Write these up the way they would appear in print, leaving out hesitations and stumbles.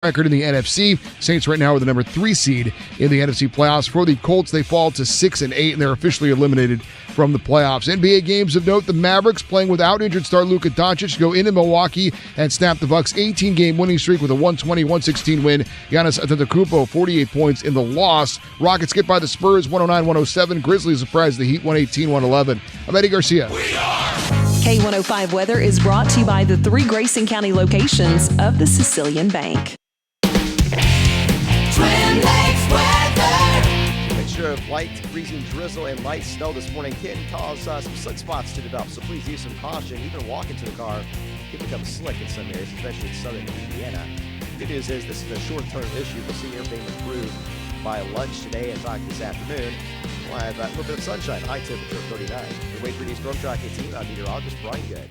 record in the NFC. Saints right now are the number 3 seed in the NFC playoffs. For the Colts, they fall to 6-8, and they're officially eliminated from the playoffs. NBA games of note: the Mavericks, playing without injured star Luka Doncic, go into Milwaukee and snap the Bucks' 18-game winning streak with a 120-116 win. Giannis Antetokounmpo, 48 points in the loss. Rockets get by the Spurs, 109-107. Grizzlies surprise the Heat, 118-111. I'm Eddie Garcia. K105 Weather is brought to you by the 3 Grayson County locations of the Sicilian Bank. Twin Lakes weather. Mixture of light freezing drizzle and light snow this morning can cause some slick spots to develop, so please use some caution. Even walking to the car can become slick in some areas, especially in southern Indiana. Good news is this is a short-term issue. We'll see everything improve by lunch today and back this afternoon. We'll have a little bit of sunshine, high temperature of 39. The Wade 3D Storm Tracking Team, I'm meteorologist Brian Good.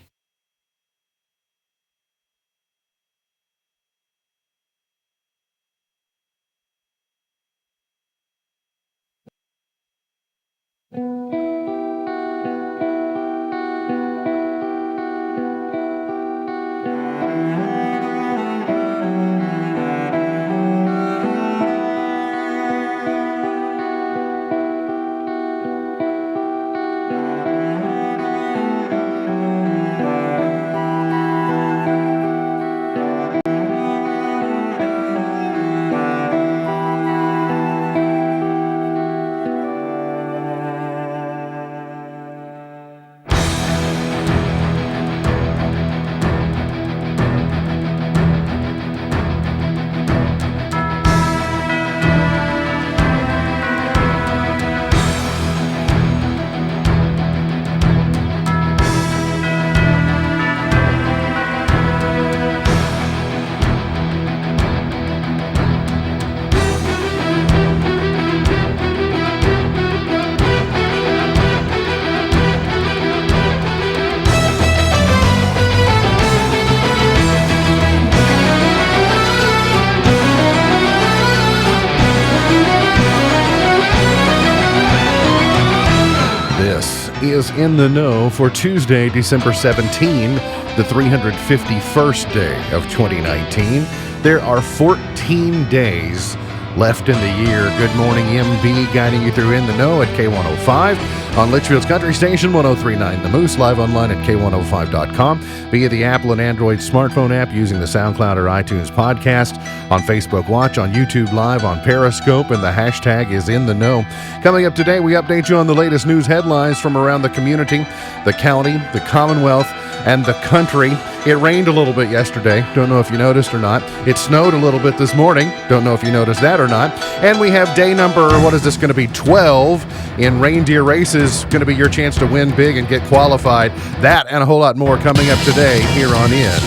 Is in the know for Tuesday, December 17, the 351st day of 2019. There are 14 days left in the year. Good morning, MB, guiding you through In the Know at K105 on Litchfield's Country Station 103.9 The Moose, live online at K105.com, via the Apple and Android smartphone app using the SoundCloud or iTunes podcast, on Facebook Watch, on YouTube Live, on Periscope, and the hashtag is In the Know. Coming up today, we update you on the latest news headlines from around the community, the county, the Commonwealth, and the country. It rained a little bit yesterday. Don't know if you noticed or not. It snowed a little bit this morning. Don't know if you noticed that or not. And we have day number, what is this going to be, 12 in reindeer races. Going to be your chance to win big and get qualified. That and a whole lot more coming up today here on In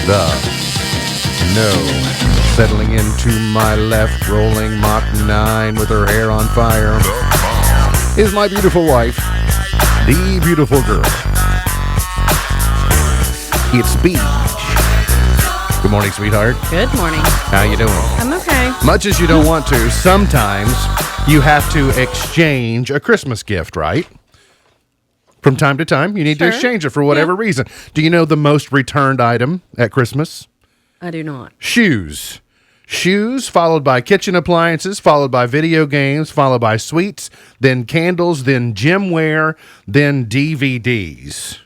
the Know. Settling into my left, rolling Mach 9 with her hair on fire, is my beautiful wife, the beautiful girl. It's Beach. Good morning, sweetheart. Good morning. How you doing? I'm okay. Much as you don't want to, sometimes you have to exchange a Christmas gift, right? From time to time, you need to exchange it for whatever reason. Do you know the most returned item at Christmas? I do not. Shoes. Shoes, followed by kitchen appliances, followed by video games, followed by sweets, then candles, then gymwear, then DVDs.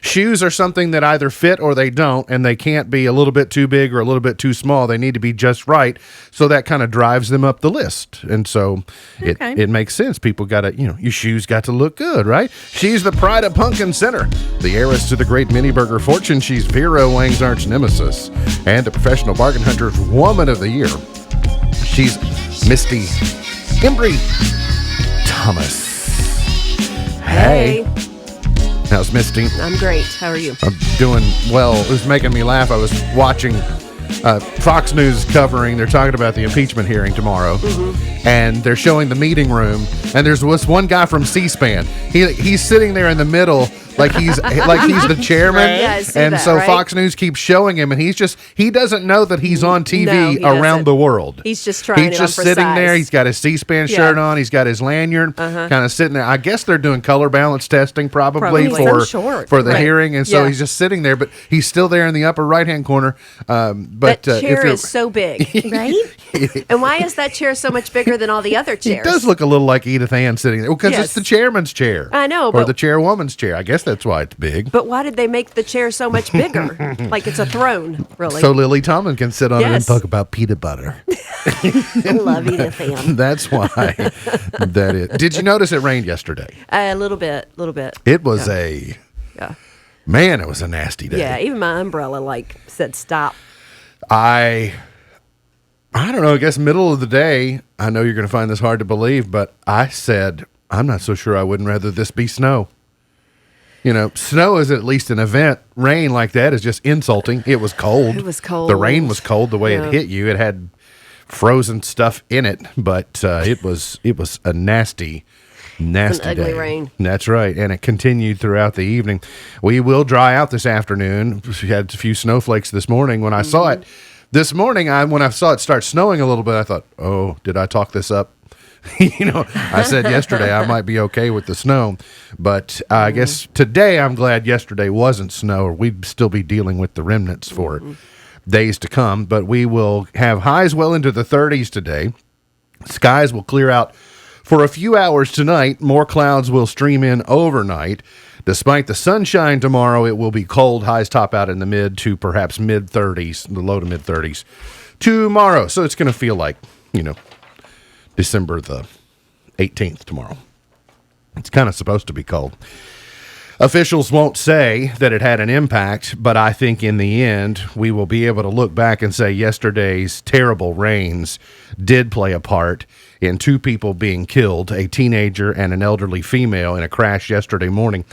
Shoes are something that either fit or they don't, and they can't be a little bit too big or a little bit too small. They need to be just right, so that kind of drives them up the list. And so it makes sense. People got to, your shoes got to look good, right? She's the pride of Pumpkin Center, the heiress to the great mini burger fortune. She's Vera Wang's arch nemesis and the professional bargain hunter's woman of the year. She's Misty Embry Thomas. Hey. How's Misty? I'm great. How are you? I'm doing well. It was making me laugh. I was watching Fox News covering. They're talking about the impeachment hearing tomorrow. Mm-hmm. And they're showing the meeting room. And there's this one guy from C-SPAN. He's sitting there in the middle like he's the chairman. Right. Yeah, I see and that, so right? Fox News keeps showing him, and he doesn't know that he's on TV No, he around doesn't. the world. He's just trying He's it just on for sitting size. there. He's got his C-SPAN shirt on. He's got his lanyard, kind of sitting there. I guess they're doing color balance testing probably Probably. for So short. for the Right. hearing, and so Yeah. he's just sitting there. But he's still there in the upper right-hand corner. But That if chair you're- is so big, right? And why is that chair so much bigger than all the other It chairs? does look a little like Edith Ann sitting there because Yes. it's the chairman's chair. I know, or but- the chairwoman's chair. I guess that's why it's big. But why did they make the chair so much bigger? Like it's a throne, really. So Lily Tomlin can sit on it and Yes. talk about peanut butter. I love Edith Ann. That's why that is. Did you notice it rained yesterday? A little bit. It was Yeah. man, it was a nasty day. Yeah, even my umbrella said stop. I don't know, I guess middle of the day, I know you're going to find this hard to believe, but I said, I'm not so sure I wouldn't rather this be snow. You know, snow is at least an event. Rain like that is just insulting. It was cold. It was cold. The rain was cold the way Yeah. it hit you. It had frozen stuff in it, but it was a nasty ugly day. rain. That's right, and it continued throughout the evening. We will dry out this afternoon. We had a few snowflakes this morning. When I saw it this morning, when I saw it start snowing a little bit, I thought, "Oh, did I talk this up?" I said yesterday I might be okay with the snow, but I guess today I'm glad yesterday wasn't snow, or we'd still be dealing with the remnants for days to come. But we will have highs well into the 30s today. Skies will clear out for a few hours tonight. More clouds will stream in overnight. Despite the sunshine tomorrow, it will be cold. Highs top out in the mid to perhaps mid 30s, the low to mid 30s tomorrow. So it's going to feel like, December the 18th tomorrow. It's kind of supposed to be cold. Officials won't say that it had an impact, but I think in the end, we will be able to look back and say yesterday's terrible rains did play a part in 2 people being killed, a teenager and an elderly female, in a crash yesterday morning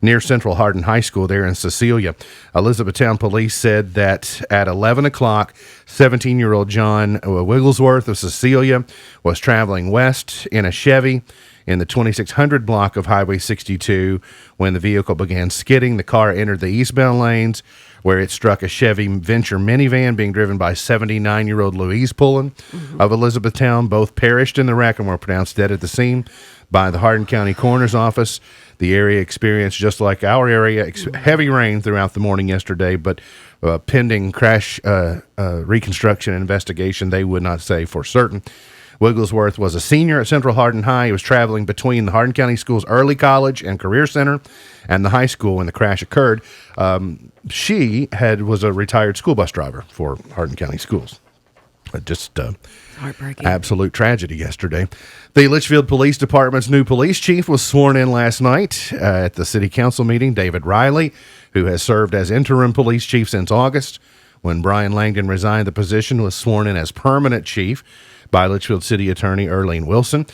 near Central Hardin High School there in Cecilia. Elizabethtown police said that at 11 o'clock, 17-year-old John Wigglesworth of Cecilia was traveling west in a Chevy in the 2600 block of Highway 62 when the vehicle began skidding. The car entered the eastbound lanes where it struck a Chevy Venture minivan being driven by 79-year-old Louise Pullen of Elizabethtown. Both perished in the wreck and were pronounced dead at the scene by the Hardin County Coroner's Office. The area experienced, just like our area, heavy rain throughout the morning yesterday, but pending crash reconstruction and investigation, they would not say for certain. Wigglesworth was a senior at Central Hardin High. He was traveling between the Hardin County Schools Early College and Career Center and the high school when the crash occurred. She was a retired school bus driver for Hardin County Schools. Just Heartbreaking. absolute tragedy yesterday. The Litchfield Police Department's new police chief was sworn in last night at the city council meeting. David Riley, who has served as interim police chief since August, when Brian Langdon resigned the position, was sworn in as permanent chief by Litchfield City Attorney Earlene Wilson.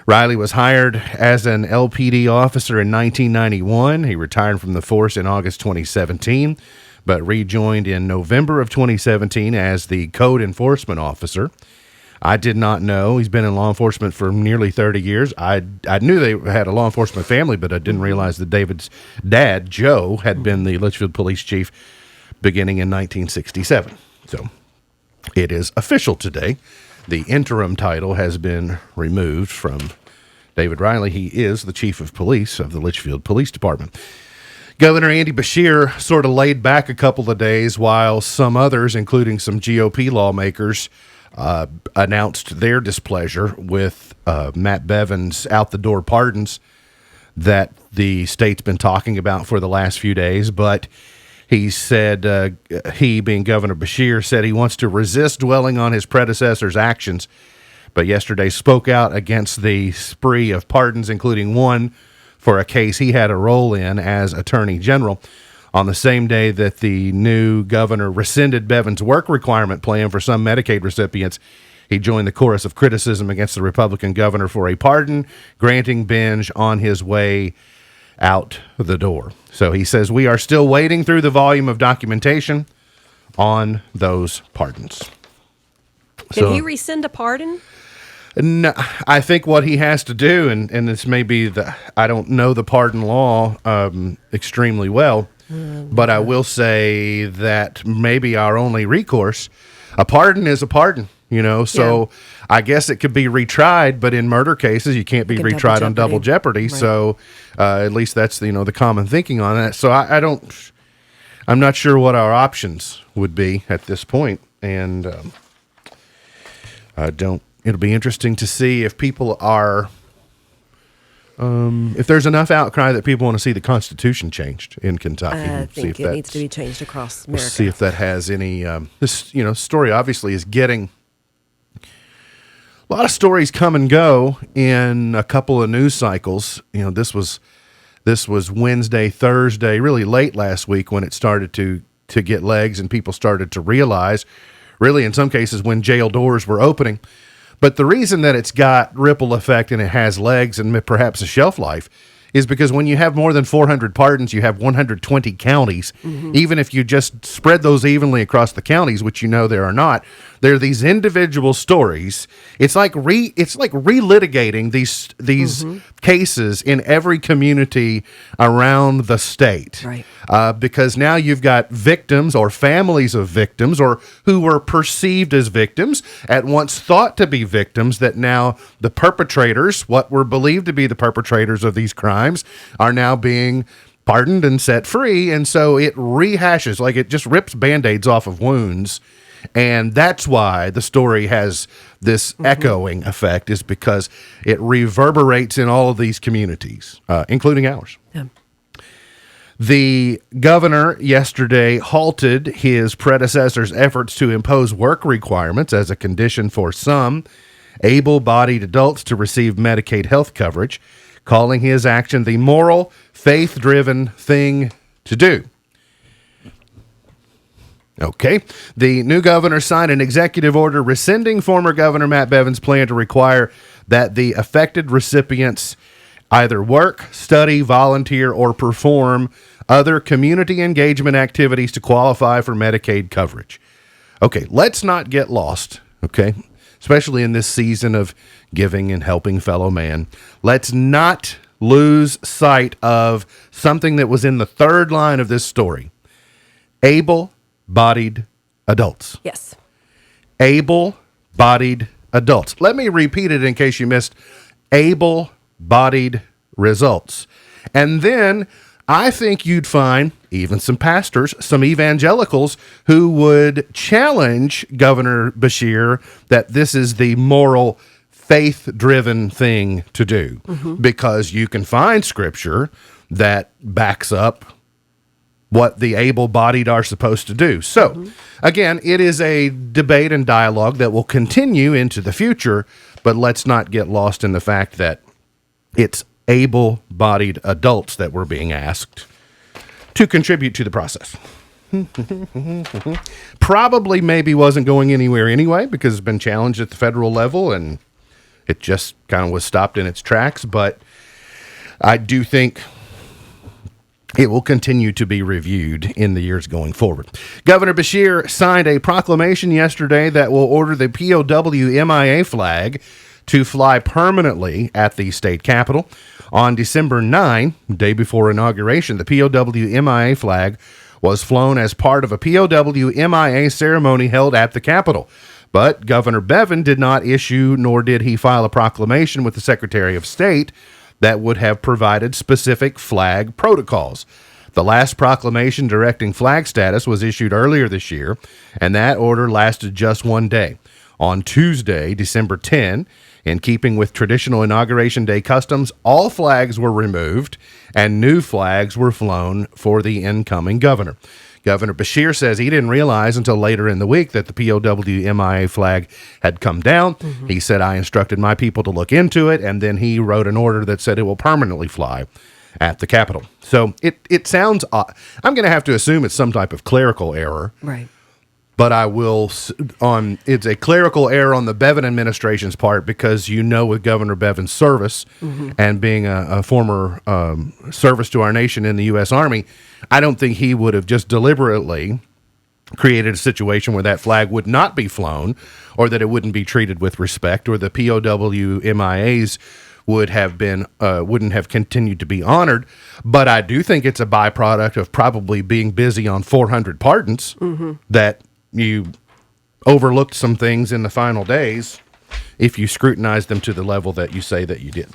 Riley was hired as an LPD officer in 1991. He retired from the force in August 2017, but rejoined in November of 2017 as the code enforcement officer. I did not know. He's been in law enforcement for nearly 30 years. I knew they had a law enforcement family, but I didn't realize that David's dad, Joe, had been the Litchfield police chief beginning in 1967. So it is official today. The interim title has been removed from David Riley. He is the chief of police of the Litchfield Police Department. Governor Andy Beshear sort of laid back a couple of days while some others, including some GOP lawmakers, announced their displeasure with Matt Bevin's out-the-door pardons that the state's been talking about for the last few days. But he said, he being Governor Beshear, said he wants to resist dwelling on his predecessor's actions, but yesterday spoke out against the spree of pardons, including one for a case he had a role in as Attorney General. On the same day that the new governor rescinded Bevin's work requirement plan for some Medicaid recipients, he joined the chorus of criticism against the Republican governor for a pardon granting binge on his way out the door. So he says, we are still wading through the volume of documentation on those pardons. Can he rescind a pardon? No, I think what he has to do, and this may be I don't know the pardon law extremely well, but I will say that maybe our only recourse, a pardon is a pardon, so I guess it could be retried, but in murder cases, you can't be retried on double jeopardy. Right. So at least that's, the common thinking on that. So I'm not sure what our options would be at this point, and it'll be interesting to see if people are, if there's enough outcry that people want to see the Constitution changed in Kentucky. I think it needs to be changed across America. We'll see if that has any, this, story obviously is getting, a lot of stories come and go in a couple of news cycles. This was Wednesday, Thursday, really late last week when it started to get legs and people started to realize, really in some cases when jail doors were opening. But the reason that it's got ripple effect and it has legs and perhaps a shelf life is because when you have more than 400 pardons, you have 120 counties. Mm-hmm. Even if you just spread those evenly across the counties, which there are not, there are these individual stories. It's like relitigating these mm-hmm. cases in every community around the state. Right. Because now you've got victims or families of victims or who were perceived as victims, at once thought to be victims, that now the perpetrators, what were believed to be the perpetrators of these crimes, are now being pardoned and set free. And so it rehashes, like it just rips Band-Aids off of wounds. And that's why the story has this mm-hmm. echoing effect, is because it reverberates in all of these communities, including ours. Yeah. The governor yesterday halted his predecessor's efforts to impose work requirements as a condition for some able-bodied adults to receive Medicaid health coverage, calling his action the moral, faith-driven thing to do. Okay. The new governor signed an executive order rescinding former Governor Matt Bevin's plan to require that the affected recipients either work, study, volunteer, or perform other community engagement activities to qualify for Medicaid coverage. Okay, let's not get lost, okay? Especially in this season of giving and helping fellow man. Let's not lose sight of something that was in the third line of this story. Able-bodied adults. Yes. Able-bodied adults. Let me repeat it in case you missed. Able-bodied results. And then I think you'd find even some pastors, some evangelicals, who would challenge Governor Beshear that this is the moral, faith-driven thing to do, mm-hmm. because you can find scripture that backs up what the able-bodied are supposed to do. So, mm-hmm. again, it is a debate and dialogue that will continue into the future, but let's not get lost in the fact that it's able-bodied adults that were being asked to contribute to the process. Probably maybe wasn't going anywhere anyway, because it's been challenged at the federal level and it just kind of was stopped in its tracks. But I do think it will continue to be reviewed in the years going forward. Governor Beshear signed a proclamation yesterday that will order the POW MIA flag to fly permanently at the state capitol. On December 9, day before inauguration, the POW MIA flag was flown as part of a POW MIA ceremony held at the Capitol. But Governor Bevin did not issue, nor did he file a proclamation with the Secretary of State that would have provided specific flag protocols. The last proclamation directing flag status was issued earlier this year, and that order lasted just one day. On Tuesday, December 10, in keeping with traditional Inauguration Day customs, all flags were removed and new flags were flown for the incoming governor. Governor Beshear says he didn't realize until later in the week that the POW MIA flag had come down. Mm-hmm. He said, I instructed my people to look into it, and then he wrote an order that said it will permanently fly at the Capitol. So it sounds odd. I'm going to have to assume it's some type of clerical error. Right. But I will it's a clerical error on the Bevin administration's part, because with Governor Bevin's service mm-hmm. and being a former service to our nation in the U.S. Army, I don't think he would have just deliberately created a situation where that flag would not be flown, or that it wouldn't be treated with respect, or the POW MIAs wouldn't have continued to be honored. But I do think it's a byproduct of probably being busy on 400 pardons that you overlooked some things in the final days if you scrutinized them to the level that you say that you did.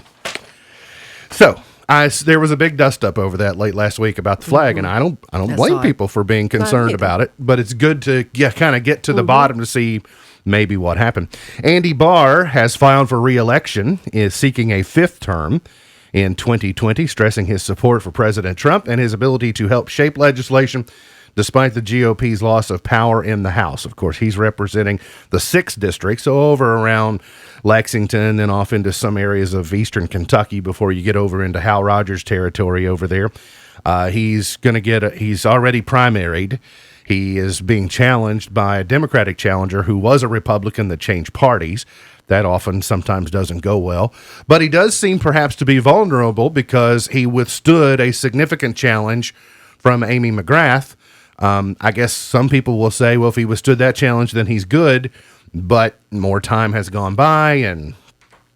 So there was a big dust up over that late last week about the flag, and I don't blame people for being concerned about it, but it's good to kind of get to the bottom to see maybe what happened. Andy Barr has filed for re-election, is seeking a 5th term in 2020, stressing his support for President Trump and his ability to help shape legislation despite the GOP's loss of power in the House. Of course, he's representing the 6th district, so over around Lexington, then off into some areas of eastern Kentucky before you get over into Hal Rogers territory over there. He's already primaried. He is being challenged by a Democratic challenger who was a Republican that changed parties. That often sometimes doesn't go well. But he does seem perhaps to be vulnerable because he withstood a significant challenge from Amy McGrath. I guess some people will say, well, if he withstood that challenge, then he's good. But more time has gone by, and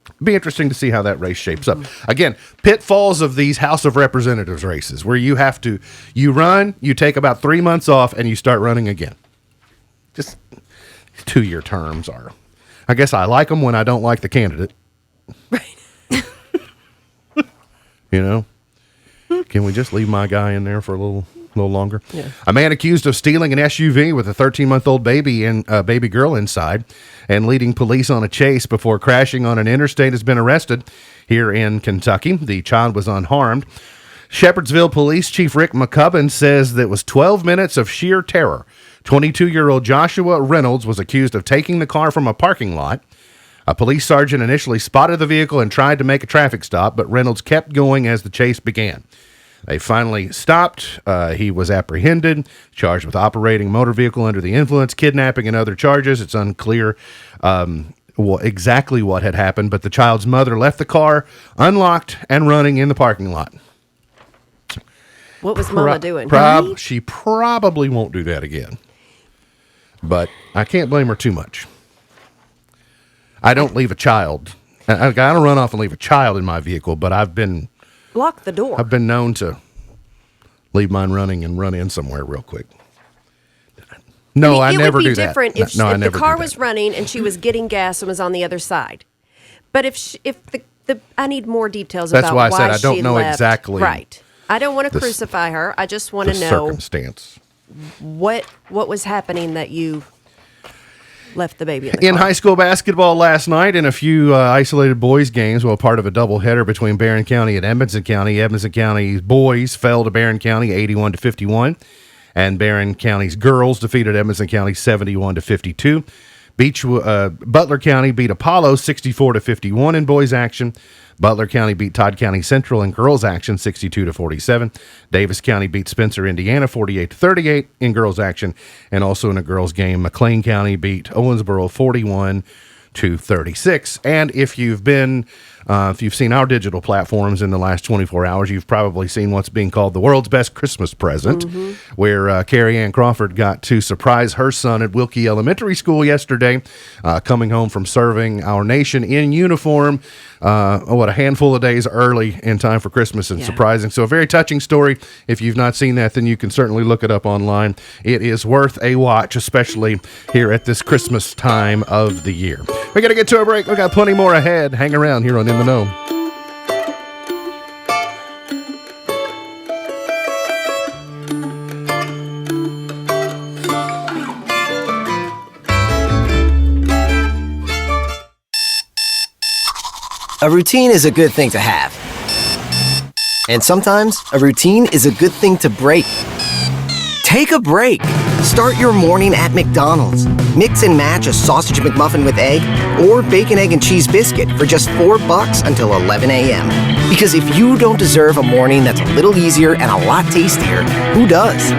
it'll be interesting to see how that race shapes up. Again, pitfalls of these House of Representatives races where you run, you take about 3 months off, and you start running again. Just 2-year terms are. I guess I like them when I don't like the candidate. Right. Can we just leave my guy in there for a little longer? Yeah. A man accused of stealing an SUV with a 13-month-old baby and a baby girl inside and leading police on a chase before crashing on an interstate has been arrested here in Kentucky. The child was unharmed. Shepherdsville Police Chief Rick McCubbin says that it was 12 minutes of sheer terror. 22-year-old Joshua Reynolds was accused of taking the car from a parking lot. A police sergeant initially spotted the vehicle and tried to make a traffic stop, but Reynolds kept going as the chase began. They finally stopped. He was apprehended, charged with operating a motor vehicle under the influence, kidnapping, and other charges. It's unclear exactly what had happened, but the child's mother left the car unlocked and running in the parking lot. What was Mama doing? She probably won't do that again, but I can't blame her too much. I don't leave a child. I don't run off and leave a child in my vehicle, but Lock the door. I've been known to leave mine running and run in somewhere real quick. No, I never do that. It would be different if the car was running and she was getting gas and was on the other side. But if I need more details about why she left. That's why I said I don't know exactly. Right. I don't want to crucify her. I just want to know circumstance. What was happening that you left the baby in the car. In high school basketball last night, in a few isolated boys games, part of a doubleheader between Barron County and Edmonson County. Edmonson County's boys fell to Barron County 81-51, and Barron County's girls defeated Edmonson County 71-52. Butler County beat Apollo 64-51 in boys action. Butler County beat Todd County Central in girls action 62-47. Davis County beat Spencer, Indiana 48-38 in girls action. And also in a girls game, McLean County beat Owensboro 41-36. And if you've seen our digital platforms in the last 24 hours, you've probably seen what's being called the world's best Christmas present, where Carrie Ann Crawford got to surprise her son at Wilkie Elementary School yesterday, coming home from serving our nation in uniform, a handful of days early in time for Christmas, and surprising. So a very touching story. If you've not seen that, then you can certainly look it up online. It is worth a watch, especially here at this Christmas time of the year. We got to get to a break. We got plenty more ahead. Hang around here on In the Know. A routine is a good thing to have. And sometimes a routine is a good thing to break. Take a break. Start your morning at McDonald's. Mix and match a sausage McMuffin with egg or bacon, egg, and cheese biscuit for just $4 until 11 a.m. Because if you don't deserve a morning that's a little easier and a lot tastier, who does?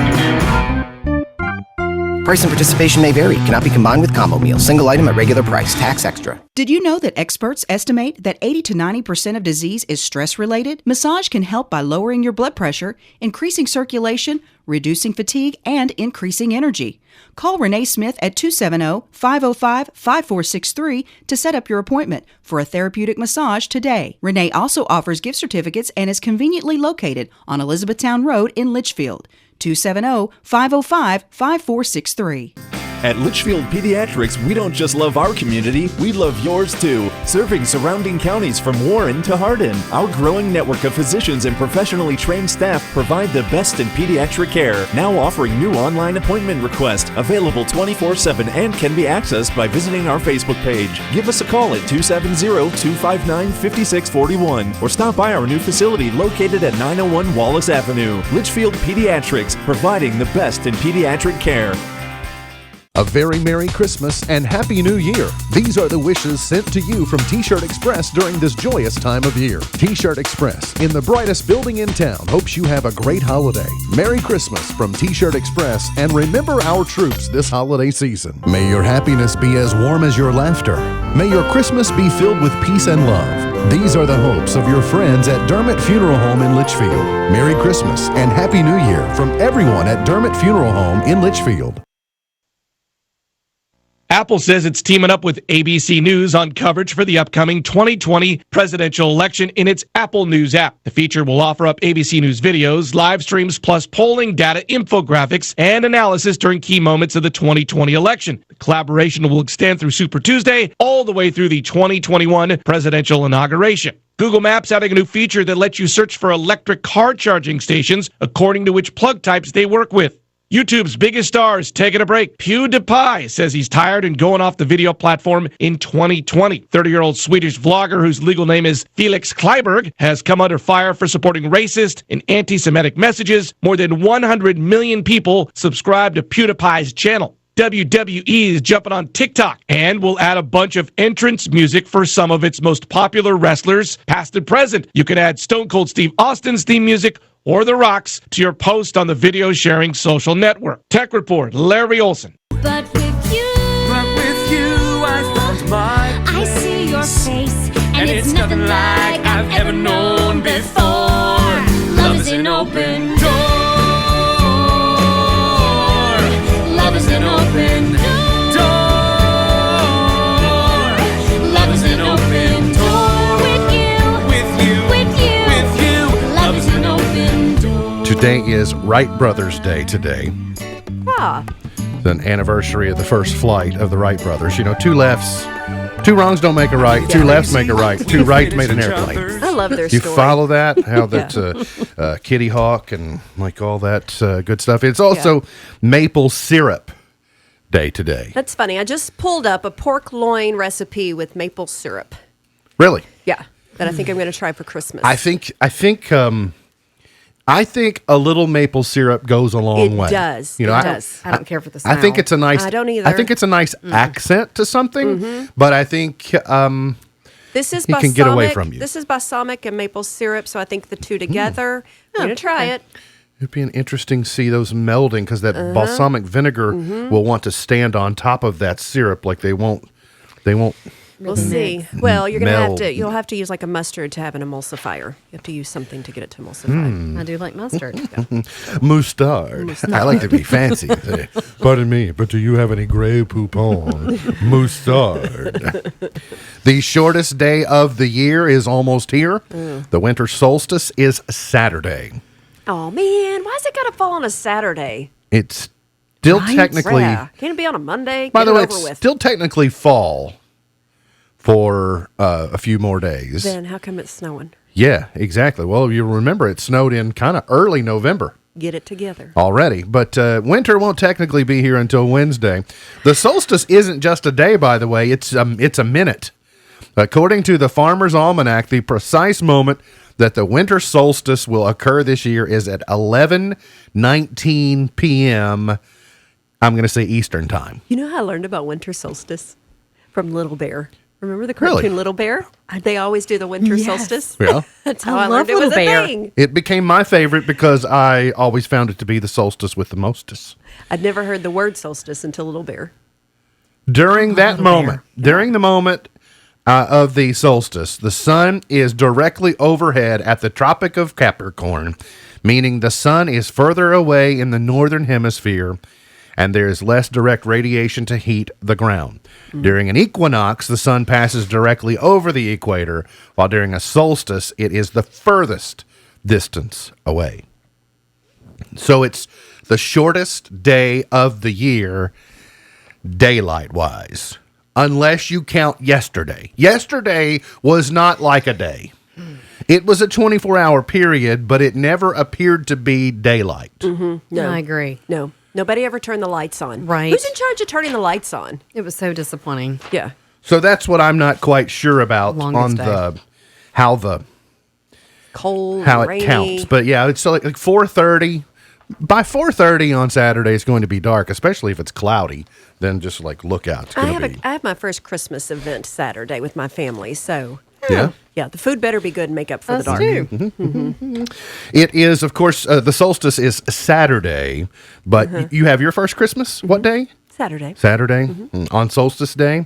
Price and participation may vary. Cannot be combined with combo meals. Single item at regular price. Tax extra. Did you know that experts estimate that 80 to 90% of disease is stress-related? Massage can help by lowering your blood pressure, increasing circulation, reducing fatigue and increasing energy. Call Renee Smith at 270-505-5463 to set up your appointment for a therapeutic massage today. Renee also offers gift certificates and is conveniently located on Elizabethtown Road in Litchfield. 270-505-5463. At Litchfield Pediatrics, we don't just love our community, we love yours too. Serving surrounding counties from Warren to Hardin, our growing network of physicians and professionally trained staff provide the best in pediatric care. Now offering new online appointment requests, available 24/7 and can be accessed by visiting our Facebook page. Give us a call at 270-259-5641 or stop by our new facility located at 901 Wallace Avenue. Litchfield Pediatrics, providing the best in pediatric care. A very Merry Christmas and Happy New Year. These are the wishes sent to you from T-Shirt Express during this joyous time of year. T-Shirt Express, in the brightest building in town, hopes you have a great holiday. Merry Christmas from T-Shirt Express, and remember our troops this holiday season. May your happiness be as warm as your laughter. May your Christmas be filled with peace and love. These are the hopes of your friends at Dermott Funeral Home in Litchfield. Merry Christmas and Happy New Year from everyone at Dermott Funeral Home in Litchfield. Apple says it's teaming up with ABC News on coverage for the upcoming 2020 presidential election in its Apple News app. The feature will offer up ABC News videos, live streams, plus polling data, infographics, and analysis during key moments of the 2020 election. The collaboration will extend through Super Tuesday all the way through the 2021 presidential inauguration. Google Maps adding a new feature that lets you search for electric car charging stations according to which plug types they work with. YouTube's biggest stars taking a break. PewDiePie says he's tired and going off the video platform in 2020. 30-year-old Swedish vlogger whose legal name is Felix Kleiberg has come under fire for supporting racist and anti-Semitic messages. More than 100 million people subscribe to PewDiePie's channel. WWE is jumping on TikTok and will add a bunch of entrance music for some of its most popular wrestlers, past and present. You can add Stone Cold Steve Austin's theme music or The Rock's to your post on the video sharing social network. Tech Report, Larry Olson. But with you, I found my place. I see your face, and it's nothing like I've ever known before. Love is an open door. Love is an open door. Love is an open door. With you. Love is an open door. Today is Wright Brothers Day today. Ah. The anniversary of the first flight of the Wright Brothers. You know, two wrongs don't make a right, two lefts make a right, two rights made an airplane. I love their You story. follow that? How that's Kitty Hawk and like all that good stuff. It's also maple syrup day today. That's funny. I just pulled up a pork loin recipe with maple syrup. Really? Yeah, that I think I'm going to try for Christmas. I think a little maple syrup goes a long way. It does. You know, it does. I don't care for the smell. I think it's a nice. I don't either. I think it's a nice accent to something, but I think this is he balsamic. can get away from you. This is balsamic and maple syrup, so I think the two together. I'm going to try it. It'd be an interesting to see those melding because that balsamic vinegar will want to stand on top of that syrup like they won't. We'll see. Well, you're going to You'll have to use like a mustard to have an emulsifier. You have to use something to get it to emulsify. I do like mustard. Mustard. I like to be fancy. Pardon me, but do you have any Grey Poupon mustard? The shortest day of the year is almost here. The winter solstice is Saturday. Oh, man. Why's it got to fall on a Saturday? It's still technically... Yeah. Can't it be on a Monday? By the way, over it's with. still technically fall for a few more days. Then how come it's snowing? Yeah, exactly. Well, you remember it snowed in kind of early November. Get it together. Already. But winter won't technically be here until Wednesday. The solstice isn't just a day, by the way. It's a minute. According to the Farmer's Almanac, the precise moment that the winter solstice will occur this year is at 11:19 p.m. I'm going to say Eastern time. You know how I learned about winter solstice? From Little Bear. Remember the cartoon Really? Little Bear? They always do the winter solstice. Yeah. That's how I learned it was a thing. It became my favorite because I always found it to be the solstice with the mostest. I'd never heard the word solstice until Little Bear. During that moment, during the moment of the solstice, the sun is directly overhead at the Tropic of Capricorn, meaning the sun is further away in the northern hemisphere and there is less direct radiation to heat the ground. During an equinox, the sun passes directly over the equator, while during a solstice, it is the furthest distance away. So it's the shortest day of the year, daylight-wise, unless you count yesterday. Yesterday was not like a day. It was a 24-hour period, but it never appeared to be daylight. No, I agree. No. Nobody ever turned the lights on. Right. Who's in charge of turning the lights on? It was so disappointing. Yeah. So that's what I'm not quite sure about Longest on day. Cold, how rainy. it counts. But yeah, it's like 4:30. By 4:30 on Saturday, it's going to be dark, especially if it's cloudy. Then just like look out. It's I going to be. have my first Christmas event Saturday with my family, so Yeah. yeah, the food better be good and make up for the dark. Too. It is, of course, the solstice is Saturday, but you have your first Christmas. What day? Saturday. Saturday on Solstice Day.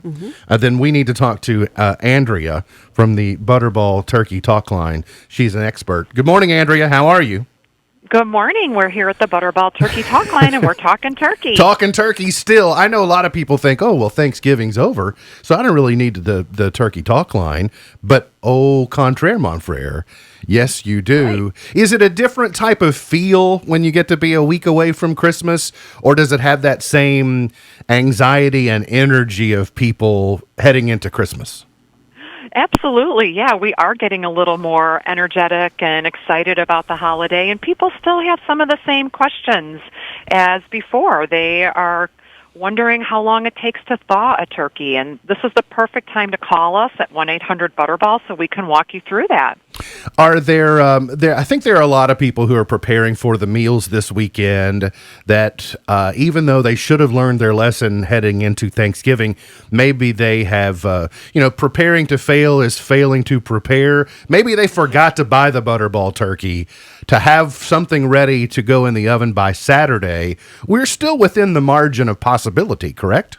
Then we need to talk to Andrea from the Butterball Turkey Talk Line. She's an expert. Good morning, Andrea. How are you? Good morning. We're here at the Butterball Turkey Talk Line, and we're talking turkey. Talking turkey still. I know a lot of people think, oh, well, Thanksgiving's over, so I don't really need the Turkey Talk Line. But, au contraire, mon frere, yes, you do. Right. Is it a different type of feel when you get to be a week away from Christmas, or does it have that same anxiety and energy of people heading into Christmas? Absolutely, yeah. We are getting a little more energetic and excited about the holiday, and people still have some of the same questions as before. They are wondering how long it takes to thaw a turkey, and this is the perfect time to call us at 1-800-BUTTERBALL so we can walk you through that. Are there, I think there are a lot of people who are preparing for the meals this weekend that even though they should have learned their lesson heading into Thanksgiving, maybe they have, preparing to fail is failing to prepare. Maybe they forgot to buy the Butterball turkey to have something ready to go in the oven by Saturday. We're still within the margin of possibility, correct?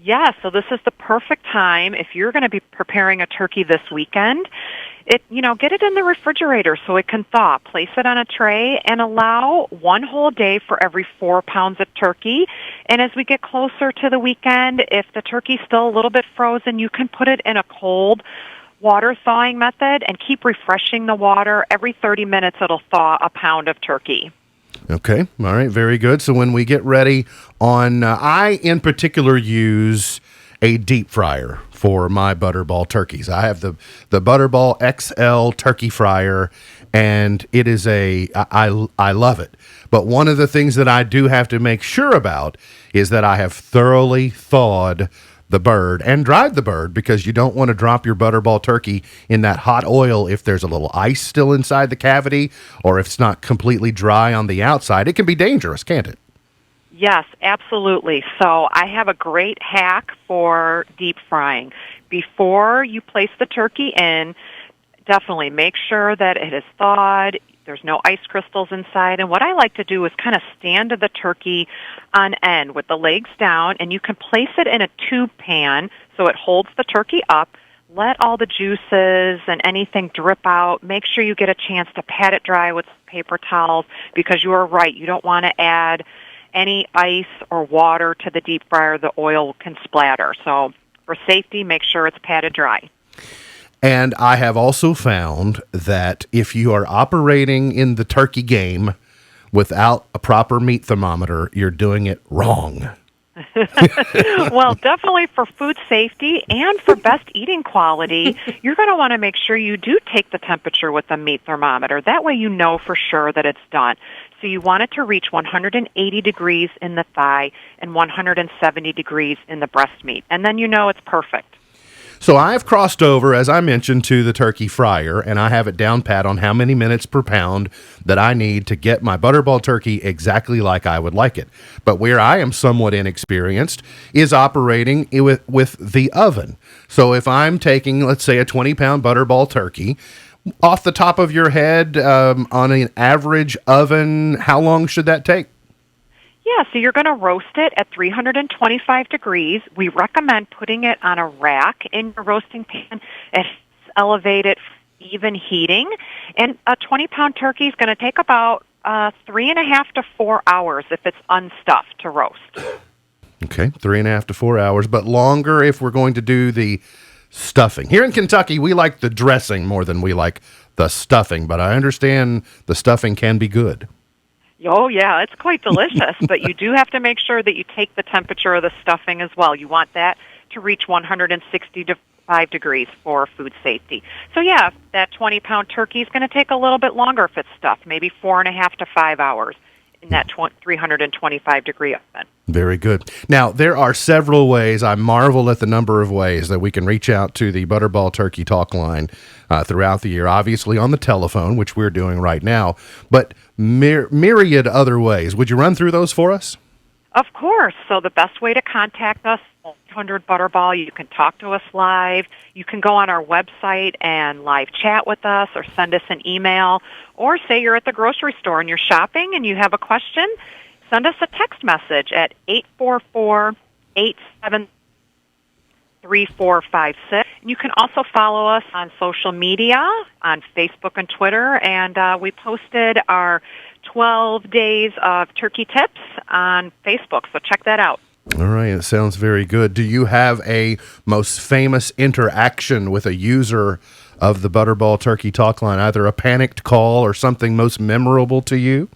Yeah, so this is the perfect time if you're going to be preparing a turkey this weekend. Get it in the refrigerator so it can thaw. Place it on a tray and allow one whole day for every 4 pounds of turkey. And as we get closer to the weekend, if the turkey's still a little bit frozen, you can put it in a cold water thawing method and keep refreshing the water. Every 30 minutes, it'll thaw a pound of turkey. Okay. All right. Very good. So when we get ready I in particular use a deep fryer for my Butterball turkeys. I have the Butterball XL turkey fryer, and it is I love it. But one of the things that I do have to make sure about is that I have thoroughly thawed the bird and dried the bird, because you don't want to drop your Butterball turkey in that hot oil if there's a little ice still inside the cavity, or if it's not completely dry on the outside. It can be dangerous, can't it? Yes, absolutely. So I have a great hack for deep frying. Before you place the turkey in, definitely make sure that it is thawed. There's no ice crystals inside. And what I like to do is kind of stand the turkey on end with the legs down, and you can place it in a tube pan so it holds the turkey up. Let all the juices and anything drip out. Make sure you get a chance to pat it dry with paper towels, because you are right. You don't want to add any ice or water to the deep fryer. The oil can splatter. So for safety, make sure it's patted dry. And I have also found that if you are operating in the turkey game without a proper meat thermometer, you're doing it wrong. Well, definitely for food safety and for best eating quality, you're going to want to make sure you do take the temperature with a meat thermometer. That way you know for sure that it's done. So you want it to reach 180 degrees in the thigh and 170 degrees in the breast meat. And then you know it's perfect. So I've crossed over, as I mentioned, to the turkey fryer, and I have it down pat on how many minutes per pound that I need to get my Butterball turkey exactly like I would like it. But where I am somewhat inexperienced is operating with the oven. So if I'm taking, let's say, a 20-pound Butterball turkey, off the top of your head, on an average oven, how long should that take? Yeah, so you're going to roast it at 325 degrees. We recommend putting it on a rack in your roasting pan. It's elevated even heating. And a 20-pound turkey is going to take about 3.5 to 4 hours if it's unstuffed to roast. Okay, 3.5 to 4 hours, but longer if we're going to do the stuffing. Here in Kentucky, we like the dressing more than we like the stuffing, but I understand the stuffing can be good. Oh, yeah, it's quite delicious, but you do have to make sure that you take the temperature of the stuffing as well. You want that to reach 165 degrees for food safety. So, yeah, that 20-pound turkey is going to take a little bit longer if it's stuffed, maybe 4.5 to 5 hours in that 325-degree oven. Very good. Now, there are several ways. I marvel at the number of ways that we can reach out to the Butterball Turkey Talk line throughout the year. Obviously on the telephone, which we're doing right now, but myriad other ways. Would you run through those for us? Of course. So the best way to contact us, 100 Butterball, you can talk to us live. You can go on our website and live chat with us or send us an email. Or say you're at the grocery store and you're shopping and you have a question, send us a text message at 844-873456. You can also follow us on social media, on Facebook and Twitter, and we posted our 12 days of turkey tips on Facebook, so check that out. All right, it sounds very good. Do you have a most famous interaction with a user of the Butterball Turkey Talk line, either a panicked call or something most memorable to you?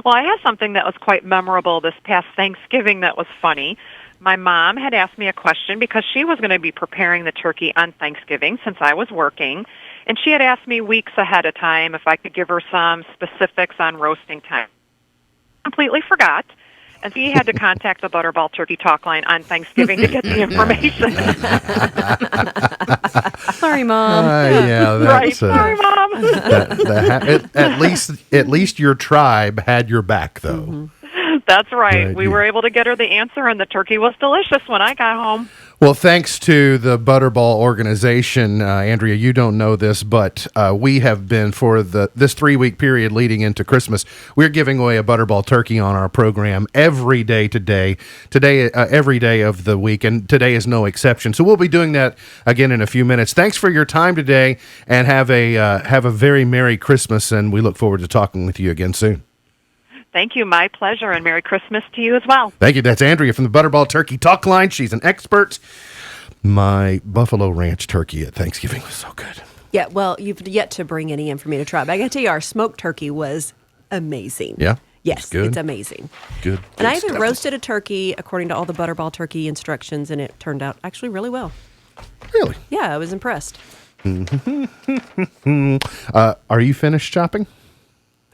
Well, I had something that was quite memorable this past Thanksgiving that was funny. My mom had asked me a question because she was going to be preparing the turkey on Thanksgiving since I was working, and she had asked me weeks ahead of time if I could give her some specifics on roasting time. Completely forgot. And she had to contact the Butterball Turkey Talk line on Thanksgiving to get the information. Sorry, Mom. Yeah, that's, right. Sorry, Mom. At least your tribe had your back, though. Mm-hmm. That's right. We were able to get her the answer, and the turkey was delicious when I got home. Well, thanks to the Butterball organization, Andrea, you don't know this, but we have been, for this 3-week period leading into Christmas, we're giving away a Butterball turkey on our program every day every day of the week, and today is no exception. So we'll be doing that again in a few minutes. Thanks for your time today, and have a very Merry Christmas, and we look forward to talking with you again soon. Thank you. My pleasure, and Merry Christmas to you as well. Thank you. That's Andrea from the Butterball Turkey Talk line. She's an expert. My Buffalo Ranch turkey at Thanksgiving was so good. Yeah, well, you've yet to bring any in for me to try, but I got to tell you, our smoked turkey was amazing. Yeah? Yes, good. it's amazing. Good. And I even roasted a turkey according to all the Butterball turkey instructions, and it turned out actually really well. Really? Yeah, I was impressed. Are you finished shopping?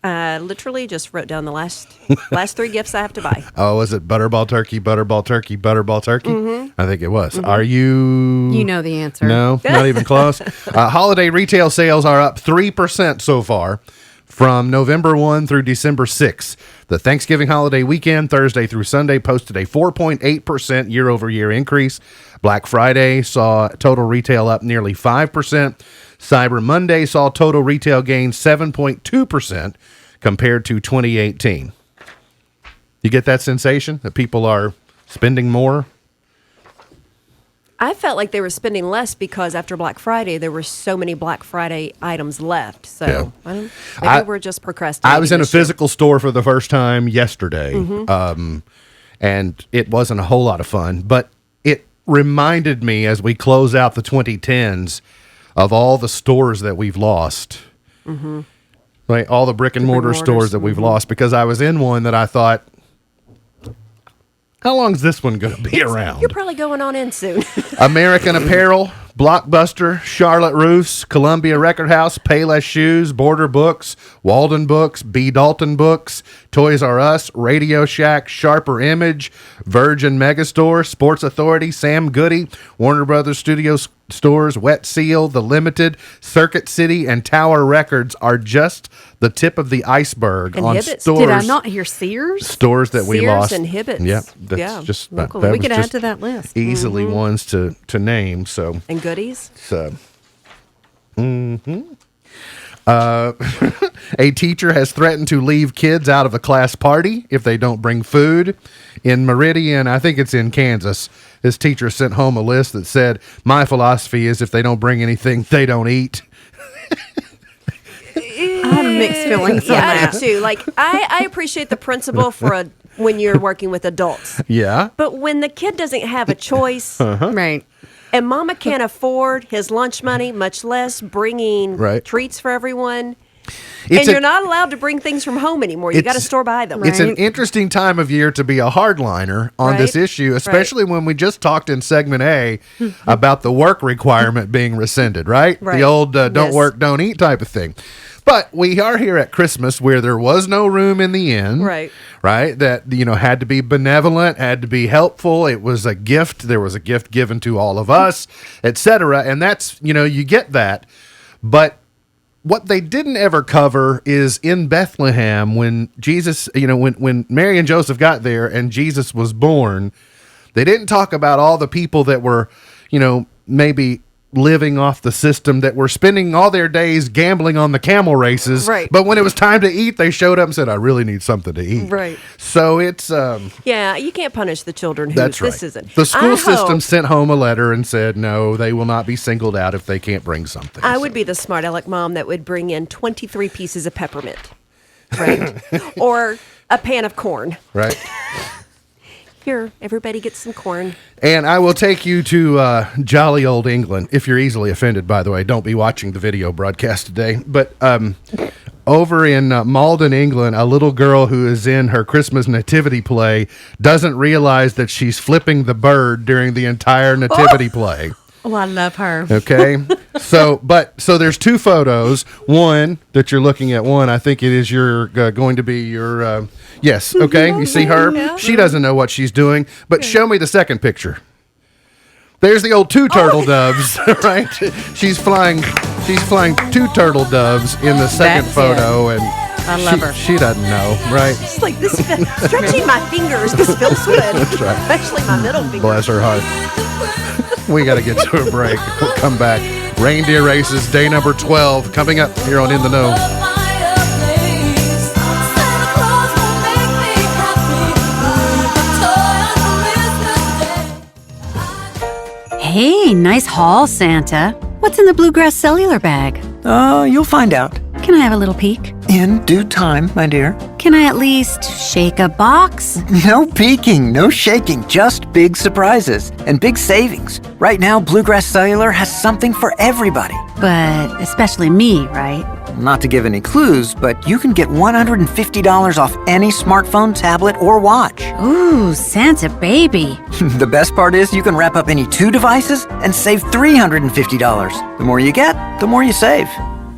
Literally just wrote down the last 3 gifts I have to buy. Oh, was it Butterball Turkey, Butterball Turkey, Butterball Turkey? Mm-hmm. I think it was. Mm-hmm. Are you... You know the answer. No, not even close. Holiday retail sales are up 3% so far from November 1 through December 6. The Thanksgiving holiday weekend, Thursday through Sunday, posted a 4.8% year-over-year increase. Black Friday saw total retail up nearly 5%. Cyber Monday saw total retail gain 7.2% compared to 2018. You get that sensation that people are spending more? I felt like they were spending less because after Black Friday, there were so many Black Friday items left. So maybe we're just procrastinating. I was in a physical store for the first time yesterday, and it wasn't a whole lot of fun, but it reminded me as we close out the 2010s of all the stores that we've lost. Mm-hmm. Right, all the brick and mortar stores that we've lost, because I was in one that I thought, how long is this one going to be around? You're probably going on in soon. American Apparel, Blockbuster, Charlotte Roofs, Columbia Record House, Payless Shoes, Border Books, Walden Books, B. Dalton Books, Toys R Us, Radio Shack, Sharper Image, Virgin Megastore, Sports Authority, Sam Goody, Warner Brothers Studios Stores, Wet Seal, The Limited, Circuit City, and Tower Records are just the tip of the iceberg and on Hibbett's. stores. Did I not hear Sears? Stores that we lost. Sears and Hibbett's. Yeah, that's just well, cool. that We was could just add to that list. easily ones to name. So and Goodies. So, a teacher has threatened to leave kids out of a class party if they don't bring food. In Meridian, I think it's in Kansas, this teacher sent home a list that said, "My philosophy is if they don't bring anything, they don't eat." I have mixed feelings on Yeah, I that. do too. Like, I appreciate the principle when you're working with adults. Yeah. But when the kid doesn't have a choice, Right. and mama can't afford his lunch money, much less bringing Right. treats for everyone, It's and a- you're not allowed to bring things from home anymore. You got to It's- store by them. It's an Right. interesting time of year to be a hardliner on this Right. issue, especially when we just talked in segment A about the work requirement being rescinded, right? Right. The old don't Yes. work, don't eat type of thing. But we are here at Christmas where there was no room in the inn. Right. Right? That, had to be benevolent, had to be helpful. It was a gift. There was a gift given to all of us, etc. And that's, you get that. But what they didn't ever cover is in Bethlehem when Jesus, when Mary and Joseph got there and Jesus was born, they didn't talk about all the people that were, maybe living off the system, that were spending all their days gambling on the camel races. Right. But when it was time to eat, they showed up and said, I really need something to eat. Right. So it's, Yeah, you can't punish the children who that's right. this isn't. The school I system hope- sent home a letter and said, no, they will not be singled out if they can't bring something. I would be the smart aleck mom that would bring in 23 pieces of peppermint, right? Or a pan of corn. Right. Here, everybody gets some corn. And I will take you to jolly old England. If you're easily offended, by the way, don't be watching the video broadcast today. But over in Malden, England, a little girl who is in her Christmas nativity play doesn't realize that she's flipping the bird during the entire nativity play. Oh, I love her. Okay. So there's two photos. One that you're looking at. One, I think it is going to be your, yes. Okay. You see her? Yeah. She doesn't know what she's doing, but show me the second picture. There's the old two turtle doves, right? She's flying two turtle doves in the second That's photo. And I love her. She doesn't know, right? It's like this, stretching my fingers, this feels good. That's right. Especially my middle finger. Bless her heart. We got to get to a break. We'll come back. Reindeer races, day number 12, coming up here on In the Know. Hey, nice haul, Santa. What's in the Bluegrass Cellular bag? You'll find out. Can I have a little peek? In due time, my dear. Can I at least shake a box? No peeking, no shaking, just big surprises and big savings. Right now, Bluegrass Cellular has something for everybody. But especially me, right? Not to give any clues, but you can get $150 off any smartphone, tablet, or watch. Ooh, Santa baby. The best part is you can wrap up any 2 devices and save $350. The more you get, the more you save.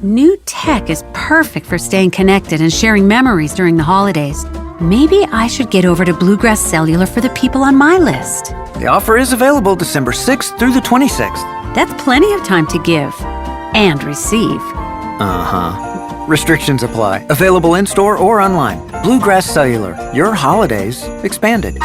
New tech is perfect for staying connected and sharing memories during the holidays. Maybe I should get over to Bluegrass Cellular for the people on my list. The offer is available December 6th through the 26th. That's plenty of time to give and receive. Uh-huh. Restrictions apply. Available in-store or online. Bluegrass Cellular. Your holidays expanded.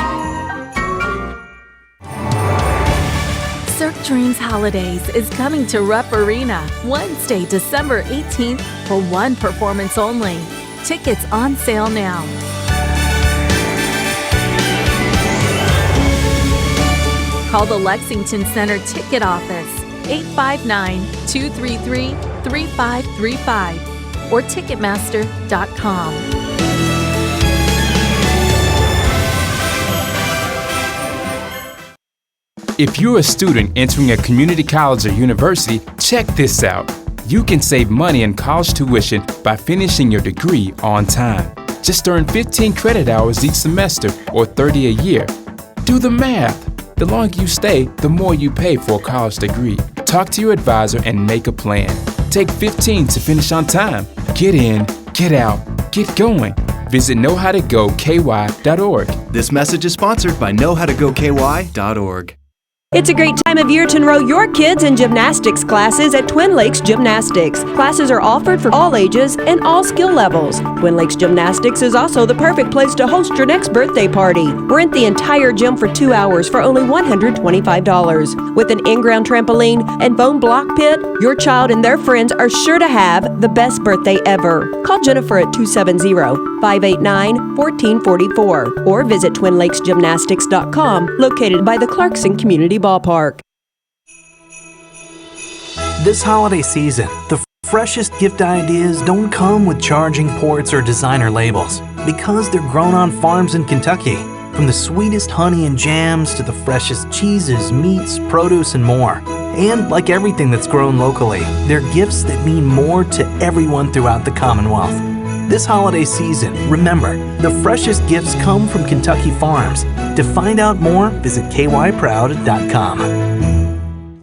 Cirque Dreams Holidays is coming to Rupp Arena Wednesday, December 18th for one performance only. Tickets on sale now. Call the Lexington Center Ticket Office 859-233-3535 or Ticketmaster.com. If you're a student entering a community college or university, check this out. You can save money in college tuition by finishing your degree on time. Just earn 15 credit hours each semester or 30 a year. Do the math. The longer you stay, the more you pay for a college degree. Talk to your advisor and make a plan. Take 15 to finish on time. Get in, get out, get going. Visit knowhowtogoky.org. This message is sponsored by knowhowtogoky.org. It's a great time of year to enroll your kids in gymnastics classes at Twin Lakes Gymnastics. Classes are offered for all ages and all skill levels. Twin Lakes Gymnastics is also the perfect place to host your next birthday party. Rent the entire gym for 2 hours for only $125. With an in-ground trampoline and foam block pit, your child and their friends are sure to have the best birthday ever. Call Jennifer at 270-589-1444 or visit twinlakesgymnastics.com, located by the Clarkson Community Ballpark. This holiday season, the freshest gift ideas don't come with charging ports or designer labels because they're grown on farms in Kentucky. From the sweetest honey and jams to the freshest cheeses, meats, produce, and more. And like everything that's grown locally, they're gifts that mean more to everyone throughout the Commonwealth. This holiday season, remember, the freshest gifts come from Kentucky farms. To find out more, visit kyproud.com.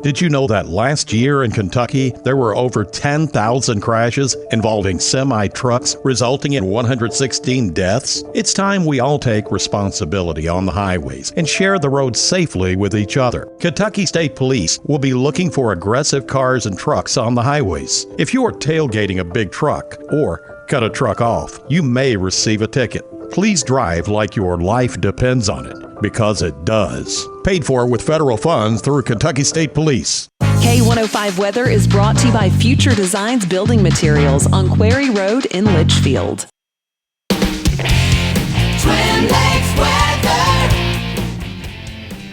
Did you know that last year in Kentucky, there were over 10,000 crashes involving semi-trucks, resulting in 116 deaths? It's time we all take responsibility on the highways and share the roads safely with each other. Kentucky State Police will be looking for aggressive cars and trucks on the highways. If you are tailgating a big truck or cut a truck off, you may receive a ticket. Please drive like your life depends on it, because it does. Paid for with federal funds through Kentucky State Police. K105 Weather is brought to you by Future Designs Building Materials on Quarry Road in Litchfield. Twin Lakes weather.